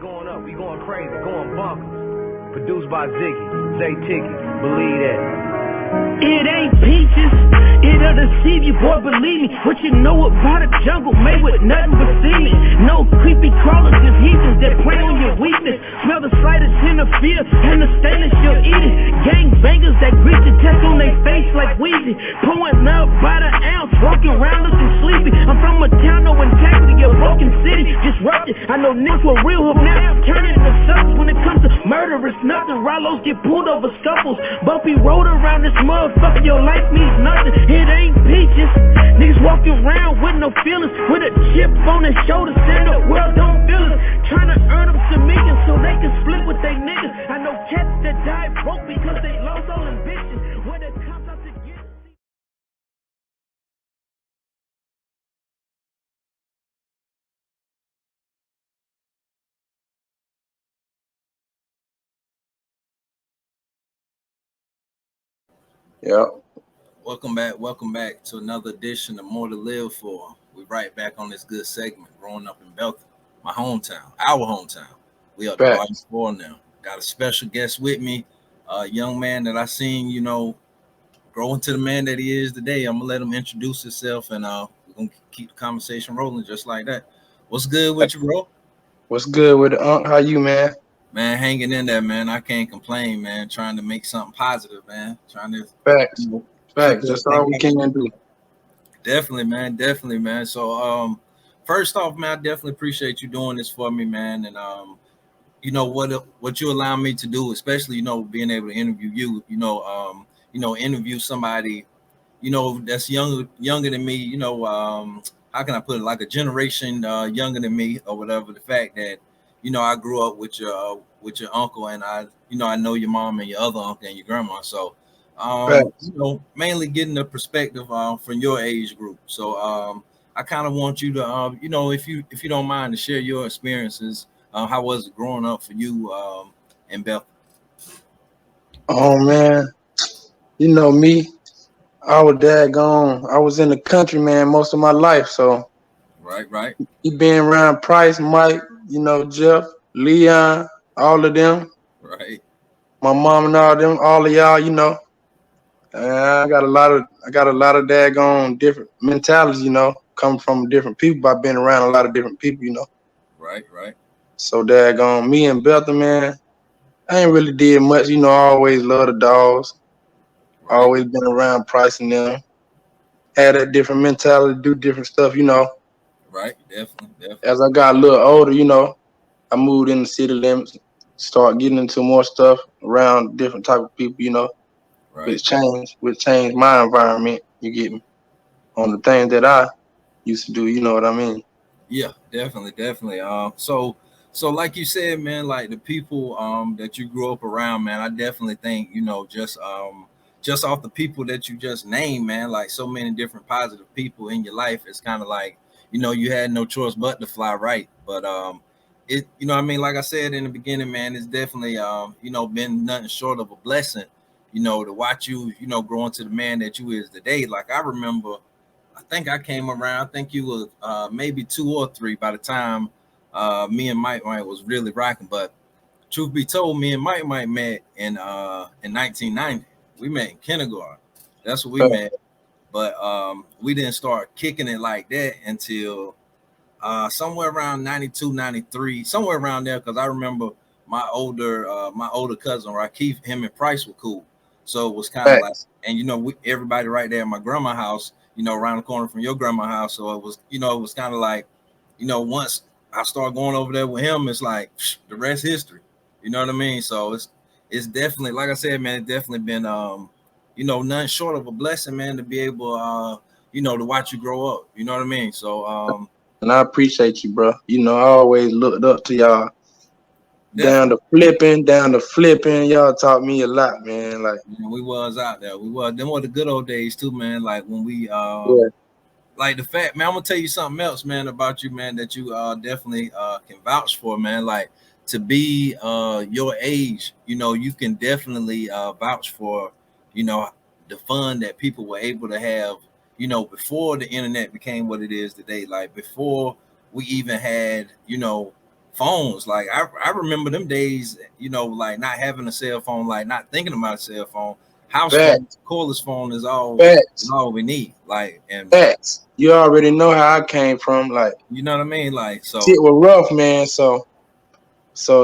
going up. We going crazy, going bonkers. Produced by Ziggy, Zay Ticket. Believe that. It ain't peaches, it'll deceive you, boy, believe me. What you know about a jungle made with nothing but semen. No creepy crawlers, just heathens that prey on your weakness. Smell the slightest hint of fear, and the stainless you'll eat it. Gang bangers that greet your test on their face like Weezy. Pulling up by the ounce, walking around looking sleepy. I'm from a town, no integrity, a broken city, disrupted. I know niggas were real hook now, turning into Suggs. When it comes to murder, it's nothing. Rallos get pulled over scuffles. Bumpy road around this motherfucker, your life means nothing. It ain't peaches. Niggas walking around with no feelings, with a chip on their shoulder, saying the world don't feel it. Trying to earn them some millions so they can split with they niggas. I know cats that died broke because they lost all ambition. When it comes out to get Yeah. Welcome back to another edition of More to Live For. We're right back on this good segment, growing up in Bethel, my hometown, our hometown. We up to Volume 4 now. Got a special guest with me, a young man that I seen, grow into the man that he is today. I'm gonna let him introduce himself, and we're gonna keep the conversation rolling just like that. What's good with you, bro? What's good with it, Unc? How you, man? Man, hanging in there, man. I can't complain, man. Trying to make something positive, man. Trying to Facts. That's all we can do. Definitely, man. So, first off, man, I definitely appreciate you doing this for me, man. And what you allow me to do, especially being able to interview you, interview somebody, that's younger than me. How can I put it? Like a generation younger than me, or whatever. The fact that I grew up with your uncle, and I know your mom and your other uncle and your grandma. So. Mainly getting the perspective from your age group. So I kind of want you to, if you don't mind, to share your experiences. How was it growing up for you in Bethel? Oh man, you know me. I was in the country, man, most of my life. So right. You been around Price, Mike, Jeff, Leon, all of them. Right. My mom and all of y'all, I got a lot of daggone different mentalities, coming from different people. I've been around a lot of different people, Right. So daggone me and Bethel, man, I ain't really did much, I always love the dogs. Right. Always been around Price and them. Had that different mentality, do different stuff, Right, definitely. As I got a little older, I moved in the city limits, start getting into more stuff around different type of people, Right. Which changed my environment, you get me, on the things that I used to do, you know what I mean? Yeah, definitely. So like you said, man, like the people that you grew up around, man, I definitely think, just off the people that you just named, man, like so many different positive people in your life, it's kind of like, you had no choice but to fly right. But it, like I said in the beginning, man, it's definitely been nothing short of a blessing, to watch you, grow into the man that you is today. Like I remember, I think I came around, I think you were maybe 2 or 3 by the time me and Mike was really rocking. But truth be told, me and Mike met in 1990. We met in kindergarten. That's what we met. But we didn't start kicking it like that until somewhere around 92, 93, somewhere around there. Because I remember my older cousin, Rakeith, him and Price were cool. So it was kind of like, and everybody right there at my grandma's house, around the corner from your grandma's house. So it was kind of like, once I start going over there with him, it's like the rest history. You know what I mean? So it's definitely, like I said, man, it's definitely been nothing short of a blessing, man, to be able to watch you grow up. You know what I mean? So and I appreciate you, bro. I always looked up to y'all. Definitely. Down to flipping. Y'all taught me a lot, man. Like we was out there. We was. Them were the good old days too, man. Like when we like the fact, man, I'm gonna tell you something else, man, about you, man, that you definitely can vouch for, man. Like to be your age, you can definitely vouch for, the fun that people were able to have, before the internet became what it is today. Like before we even had, phones. Like I remember them days, you know, like not having a cell phone, like not thinking about a cell phone. House phone, Facts. cordless phone is Facts. all we need. Like, and Facts. You already know how I came from. Like you know what I mean? Like, shit so was rough, man. So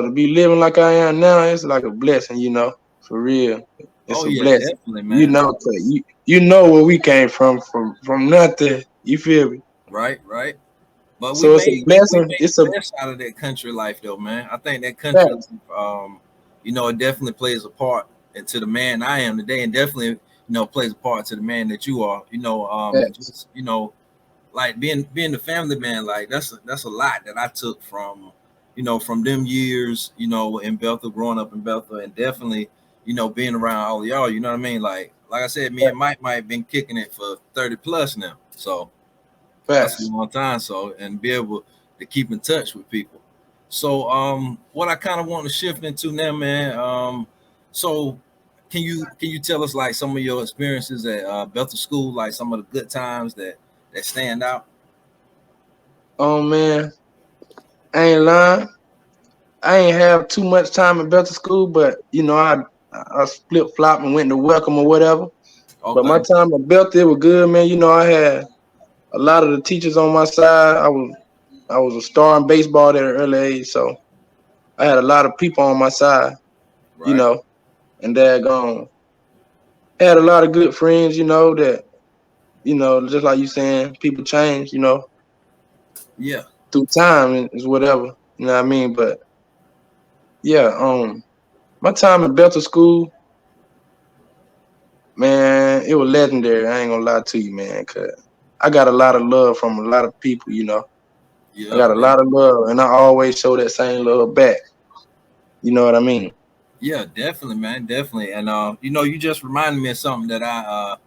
to be living like I am now, it's like a blessing, you know, for real. It's oh a yeah, blessing, definitely, you man. know. 'Cause you know where we came from nothing. You feel me? Right, right. But So it's a we blessing. made It's a the best out of that country life, though, man. I think that country, fact. you know, it definitely plays a part into the man I am today, and definitely, you know, plays a part to the man that you are. You know, and Facts. just, you know, like being the family man, like that's a lot that I took from, you know, from them years, you know, in Bethel, growing up in Bethel, and definitely, you know, being around all of y'all. You know what I mean? Like I said, me and Mike might have been kicking it for 30 plus now, so. That's a Facts. long time. So, and be able to keep in touch with people. So what I kind of want to shift into now, man. So can you tell us like some of your experiences at Bethel School, like some of the good times that stand out? Oh man, I ain't lying. I ain't have too much time in Bethel school, but you know, I flip flop and went to Welcome or whatever. But my Okay. time at Bethel, it was good, man. You know, I had a lot of the teachers on my side. I was a star in baseball at an early age, so I had a lot of people on my side, you Right. know, and had a lot of good friends, you know, that, you know, just like you saying, people change, you know, Yeah. through time is whatever, you know what I mean? But yeah, my time at Bethel School, man, it was legendary. I ain't gonna lie to you, man, cause I got a lot of love from a lot of people, you know. I Yeah. got a lot of love, and I always show that same love back. You know what I mean? Yeah, definitely, man. Definitely. And you know, you just reminded me of something that I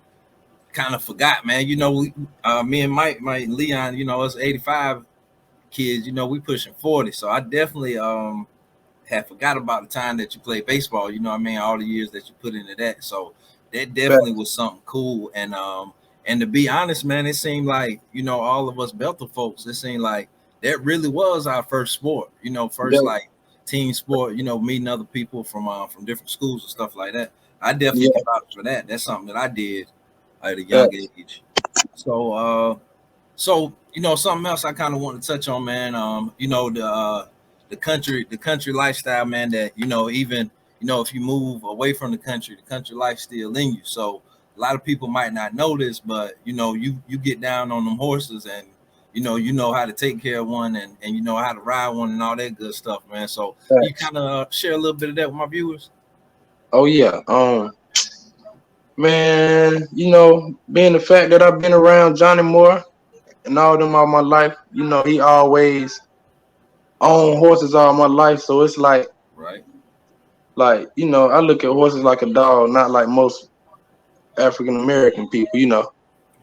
kind of forgot, man. You know, me and Mike and Leon, you know, us 85 kids, you know, we pushing 40. So I definitely had forgot about the time that you played baseball. You know what I mean? All the years that you put into that. So that definitely was something cool. And to be honest, man, it seemed like, you know, all of us Bethel folks, it seemed like that really was our first sport, you know, first Yeah, like team sport, you know, meeting other people from different schools and stuff like that. I definitely yeah, can vouch for that. That's something that I did at a young facts. age. So so you know, something else I kind of want to touch on, man. You know, the country lifestyle, man. That you know, even you know, if you move away from the country life still in you. So a lot of people might not know this, but you know, you get down on them horses, and you know how to take care of one, and you know how to ride one, and all that good stuff, man. So you Facts. kind of share a little bit of that with my viewers. Oh yeah. Man, you know, being the fact that I've been around Johnny Moore and all them all my life, you know, he always owned horses all my life. So it's Right, like, you know, I look at horses like a dog, not like most African American people, you know.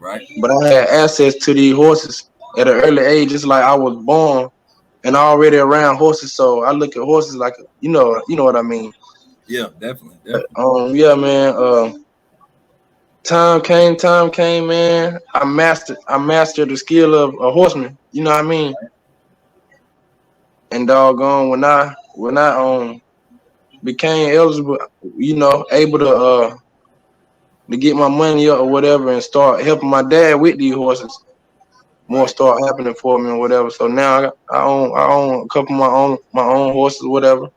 right. But I had access to these horses at an early age. It's like I was born and already around horses. So I look at horses like, you know what I mean. Yeah, definitely, definitely. Yeah, man. Time came, man. I mastered the skill of a horseman. You know what I mean? And doggone, when I became eligible, you know, able to get my money up or whatever, and start helping my dad with these horses, more Right, start happening for me or whatever. So now I own a couple of my own horses, whatever.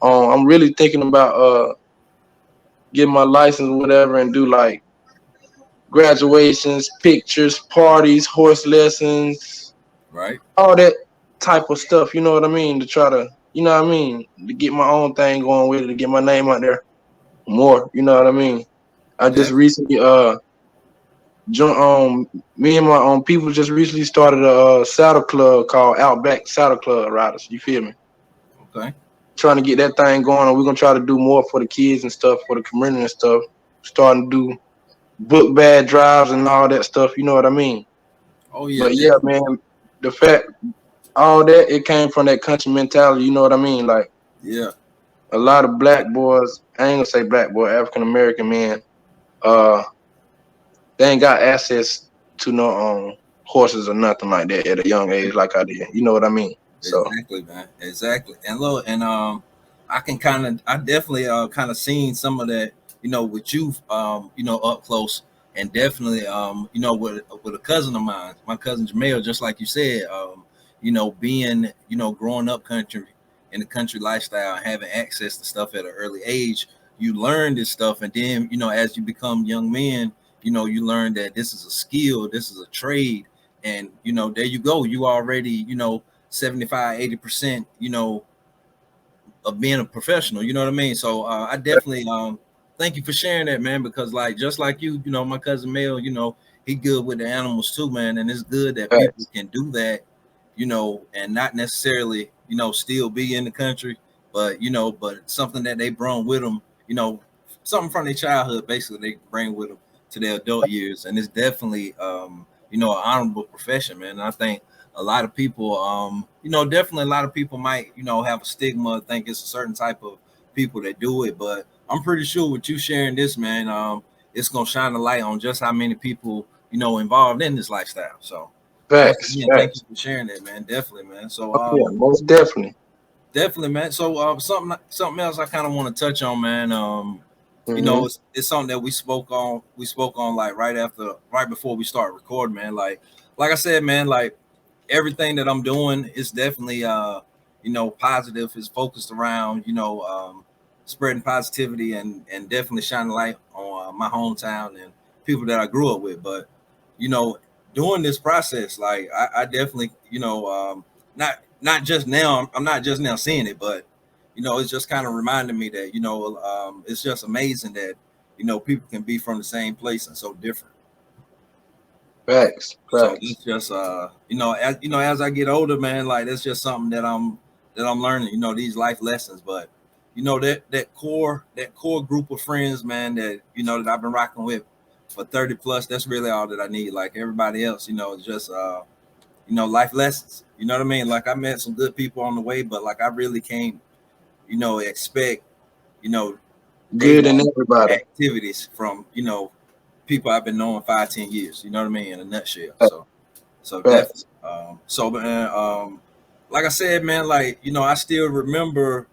I'm really thinking about getting my license or whatever, and do like graduations, pictures, parties, horse lessons, right. all that type of stuff. You know what I mean? To try to, you know what I mean, to get my own thing going with it, to get my name out there more. You know what I mean? I just Definitely. recently joined, me and my people just recently started a saddle club called Outback Saddle Club Riders. You feel me? Okay. Trying to get that thing going, and we're gonna try to do more for the kids and stuff, for the community and stuff. Starting to do book bag drives and all that stuff. You know what I mean? Oh yeah, But yeah, definitely. man, the fact all that it came from that country mentality. You know what I mean? Like Yeah. a lot of black boys, I ain't gonna say black boy, African American men, uh, they ain't got access to no horses or nothing like that at a young age like I did. You know what I mean? So exactly, man. Exactly. And look, and I definitely kind of seen some of that, with you, up close, and definitely, with a cousin of mine, my cousin Jamel, just like you said, being, growing up country in the country lifestyle, having access to stuff at an early age, you learn this stuff, and then, as you become young men, you learn that this is a skill, this is a trade, and there you go, you already, 75-80%, of being a professional, you know what I mean? So I definitely thank you for sharing that, man, because like just like you, my cousin Mel, he good with the animals too, man, and it's good that people can do that, and not necessarily, still be in the country, but but something that they brought with them, something from their childhood, basically they bring with them to their adult years, and it's definitely an honorable profession, man. And I think a lot of people, definitely a lot of people might, have a stigma, think it's a certain type of people that do it. But I'm pretty sure with you sharing this, man, it's gonna shine a light on just how many people, involved in this lifestyle. So facts, thank you facts. for sharing that, man. Definitely, man. So Oh, yeah, most definitely. definitely, man. So something else I kind of want to touch on, man. Mm-hmm. It's something that we spoke on. We spoke on like right before we start recording, man. Like I said, man, like everything that I'm doing is definitely positive, is focused around spreading positivity and definitely shining light on my hometown and people that I grew up with. But you know during this process, like I definitely not just now, I'm not just now seeing it, but it's just kind of reminding me that it's just amazing that people can be from the same place and so different. Facts, So facts. it's just as I get older, man, like that's just something that I'm learning, these life lessons. But that core group of friends, man, that I've been rocking with for 30 plus, that's really all that I need. Like everybody else, it's just life lessons. You know what I mean? Like I met some good people on the way, but like I really can't, expect, you know, day Good in one everybody. activities from, people I've been knowing 5-10 years, you know what I mean, in a nutshell. Facts, So definitely. facts. Man, like I said, man, like I still remember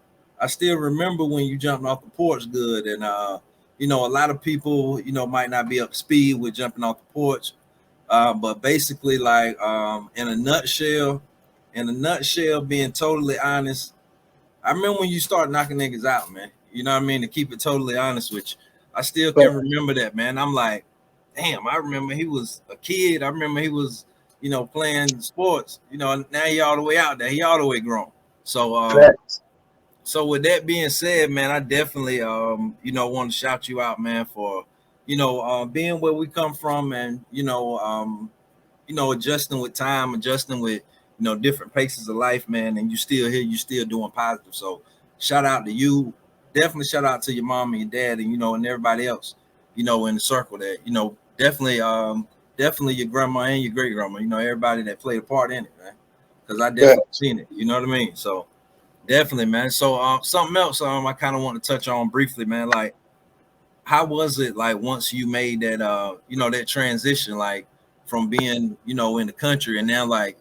when you jumped off the porch good, and a lot of people, might not be up to speed with jumping off the porch, but basically, like in a nutshell, being totally honest, I remember when you start knocking niggas out, man. You know what I mean? To keep it totally honest with you, I still can Facts. remember that, man. I'm like, damn, I remember he was a kid. I remember he was, playing sports. Now he all the way out there. He all the way grown. So, Facts. so with that being said, man, I definitely, want to shout you out, man, for, being where we come from, and adjusting with time, adjusting with different paces of life, man, and you still here, you still doing positive. So shout out to you. Definitely shout out to your mom and your dad, and and everybody else, in the circle that, definitely your grandma and your great grandma, everybody that played a part in it, man. Because I definitely Facts. seen it. You know what I mean? So definitely, man. So something else I kind of want to touch on briefly, man. Like, how was it like once you made that that transition, like from being in the country and now like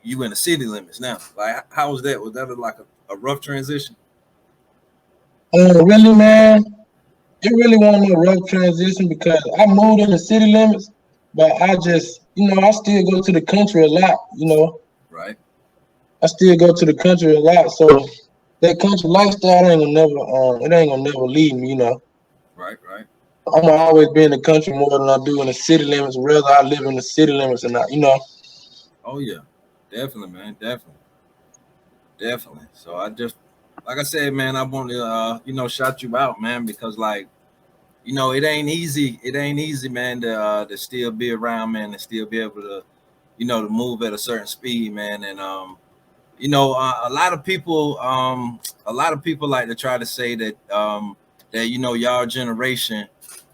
you in the city limits now? Like, how was that? Was that like a rough transition? Really, man, it really wasn't a rough transition because I moved in the city limits, but I just, I still go to the country a lot. Right, I still go to the country a lot, so that country lifestyle it ain't gonna never leave me. right, right. I'm gonna always be in the country more than I do in the city limits. Rather, I live in the city limits and not. Oh yeah, definitely, man, definitely. So I just, like I said, man, I want to shout you out, man, because like it ain't easy. It ain't easy, man, to still be around, man, and still be able to to move at a certain speed, man. And a lot of people like to try to say that that y'all generation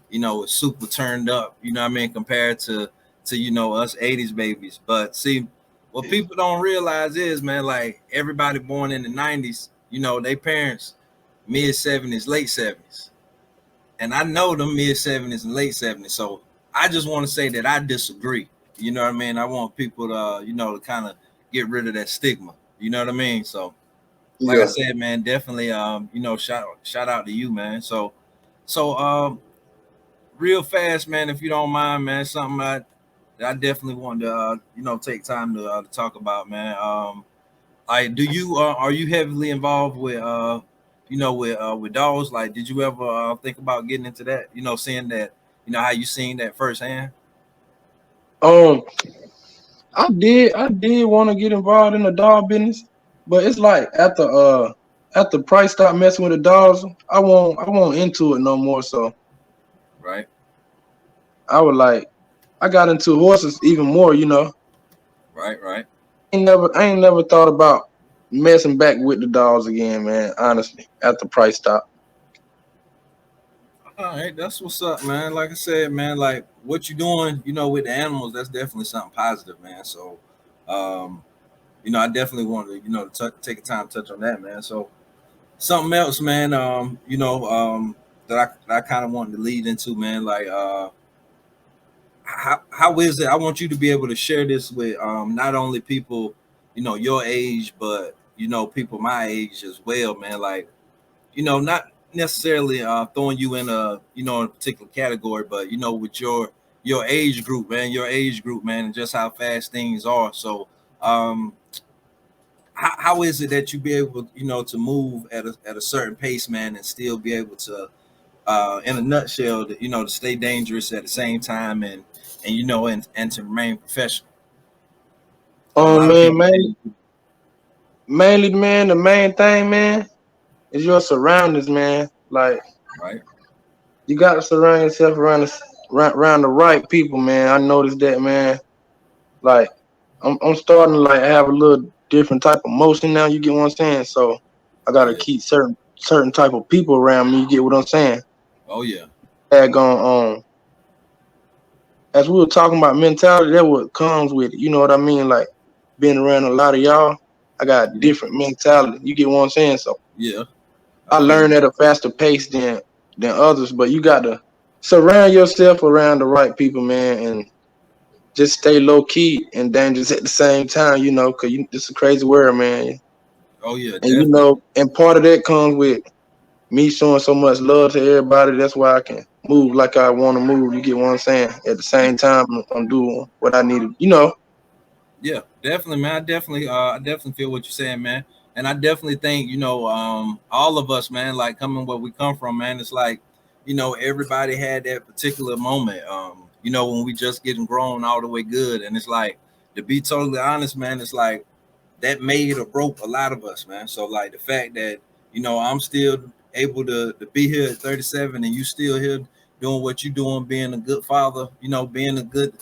is super turned up, what I mean, compared to us 80s babies. But see, what people don't realize is, man, like everybody born in the 90s, they parents mid 70s, late 70s. And I know them mid 70s and late 70s. So I just want to say that I disagree. You know what I mean? I want people to, to kind of get rid of that stigma. You know what I mean? So, like I Yeah. said, man, definitely, you know, shout out to you, man. So, real fast, man, if you don't mind, man, something that I definitely wanted to, you know, take time to talk about, man. Do you are you heavily involved with, you know, with dogs? Like, did you ever think about getting into that? You know, seeing that, you know, how you seen that firsthand? Um, I did want to get involved in the dog business, but it's like after Price stopped messing with the dogs, I won't into it no more. So Right, I got into horses even more. You know, right. I ain't never thought about messing back with the dogs again, man. Honestly, after Price stopped. All right, that's what's up, man. Like I said, man, like what you doing, you know, with the animals, that's definitely something positive, man. So, um, you know, I definitely want to, you know, take a time to touch on that, man. So, something else, man. You know, that I kind of wanted to lead into, man. Like, how is it? I want you to be able to share this with not only people, you know, your age, but you know, people my age as well, man. Like, you know, not necessarily throwing you in a, you know, in a particular category, but you know, with your age group, man, and just how fast things are. So, um, how is it that you be able, you know, to move at a certain pace, man, and still be able to, in a nutshell, you know, to stay dangerous at the same time, and you know, and to remain professional, because a lot of Man, people mainly, can't do mainly, man, the main thing, man, is your surroundings, man. Like it, right, you got to surround yourself around the right people, man. I noticed that, man. Like I'm starting to like have a little different type of motion now. You get what I'm saying? So I got to yeah, keep certain type of people around me. You get what I'm saying? oh yeah, That going on. As we were talking about mentality, that what comes with it. You know what I mean? Like being around a lot of y'all, I got yeah, different mentality. You get what I'm saying? So yeah, I I feel learned you, at a faster pace than others, but you got to surround yourself around the right people, man, and just stay low key and dangerous at the same time. You know, cause it's a crazy world, man. oh yeah, And you definitely, know, and part of that comes with me showing so much love to everybody. That's why I can move like I want to move. You get what I'm saying? At the yeah. same time, I'm doing what I need to. You know, Yeah, definitely, man. I definitely feel what you're saying, man. And I definitely think, you know, all of us, man, like coming where we come from, man, it's like, you know, everybody had that particular moment, you know, when we just getting grown all the way good. And it's like, to be totally honest, man, it's like that made or broke a lot of us, man. So like the fact that, you know, I'm still able to be here at 37 and you still here doing what you're doing, being a good father, you know, being a good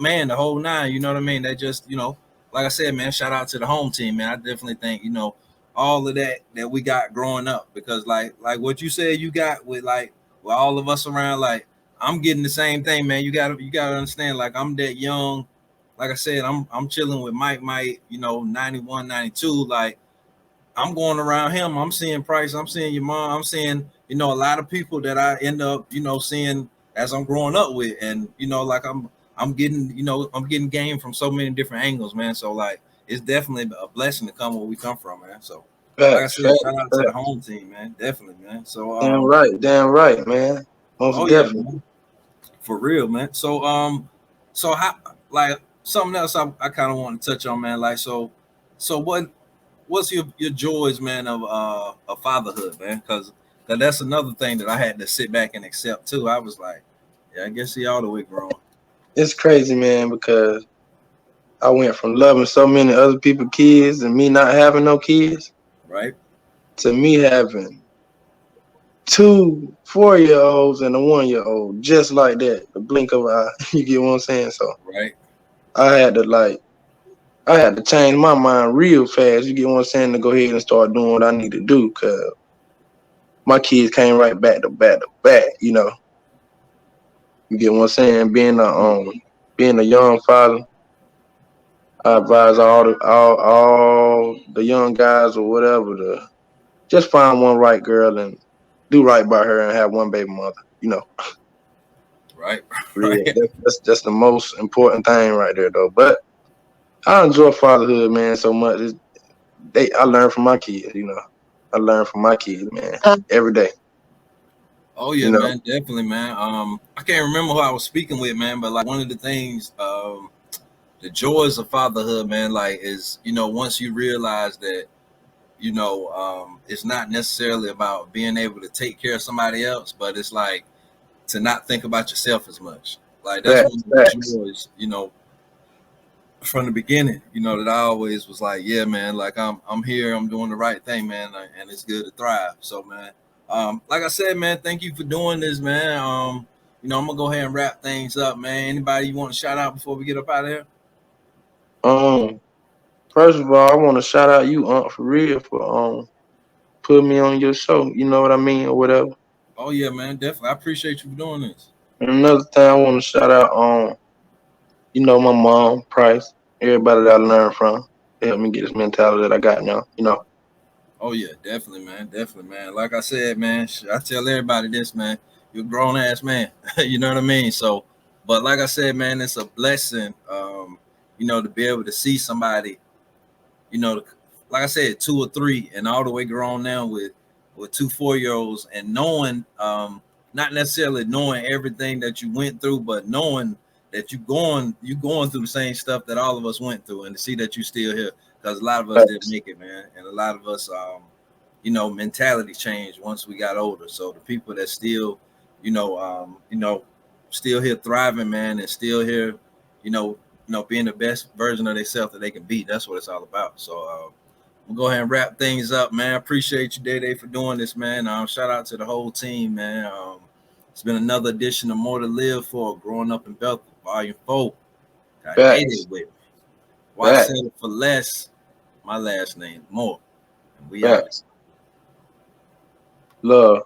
man, the whole nine, you know what I mean? That just, you know, like I said, man, shout out to the home team, man. I definitely think, you know, all of that we got growing up, because like what you said you got with all of us around, like I'm getting the same thing, man. You gotta understand, like I'm that young, like I said, I'm chilling with Mike, you know, 91, 92. Like I'm going around him. I'm seeing Price. I'm seeing your mom. I'm seeing, you know, a lot of people that I end up, you know, seeing as I'm growing up with. And, you know, like I'm getting, you know, I'm getting game from so many different angles, man. So like it's definitely a blessing to come where we come from, man. So like I facts, said, facts, shout out to the facts. home team, man. Definitely, man. So Damn right, man. Most oh yeah, definitely. man. For real, man. So how, like something else I kind of want to touch on, man. Like so what's your joys, man, of fatherhood, man? Because that's another thing that I had to sit back and accept too. I was like, yeah, I guess he all the way grown, It's crazy, man, because I went from loving so many other people's kids and me not having no kids right? to me having two 4-year olds and a 1-year old, just like that, the blink of an eye. You get what I'm saying? So Right. I had to like, I had to change my mind real fast. You get what I'm saying? To go ahead and start doing what I need to do, cause my kids came right back to back to back. You know, you get what I'm saying? Being a young father, I advise all the young guys or whatever to just find one right girl and do right by her and have one baby mother. You know, Right. real. Right. That's the most important thing right there, though. But I enjoy fatherhood, man, so much. I learn from my kids, you know. I learn from my kids, man, every day. Oh yeah, You know, man, definitely, man. I can't remember who I was speaking with, man, but like one of the things, the joys of fatherhood, man, like is, you know, once you realize that, you know, it's not necessarily about being able to take care of somebody else, but it's like to not think about yourself as much. Like that's one facts, of the facts. joys, you know, from the beginning, you know, that I always was like, yeah, man, like I'm here, I'm doing the right thing, man, and it's good to thrive. So, man, like I said, man, thank you for doing this, man. You know, I'm gonna go ahead and wrap things up, man. Anybody you want to shout out before we get up out of here? Um, First of all, I want to shout out you, Aunt, for real, for putting me on your show. You know what I mean, or whatever. Oh yeah, man, definitely. I appreciate you for doing this. And another thing, I want to shout out you know, my mom, Price, everybody that I learned from. They helped me get this mentality that I got now. You know, Oh yeah, definitely, man, definitely, man. Like I said, man, I tell everybody this, man. You're a grown ass man. You know what I mean? So, but like I said, man, it's a blessing, you know, to be able to see somebody, you know, like I said, 2 or 3, and all the way grown now with 2 4-year-olds, and knowing, not necessarily knowing everything that you went through, but knowing that you going through the same stuff that all of us went through, and to see that you still here, because a lot of us didn't facts, make it, man, and a lot of us, you know, mentality changed once we got older. So the people that still, you know, still here thriving, man, and still here, being the best version of themselves that they can be. That's what it's all about. So we'll go ahead and wrap things up, man. I appreciate you, Day, for doing this, man. Shout out to the whole team, man. It's been another edition of More to Live For, Growing Up in Bethel, Volume 4. Got facts, Day with me. Why facts, settle for less? My last name, More. And we out. facts. Love.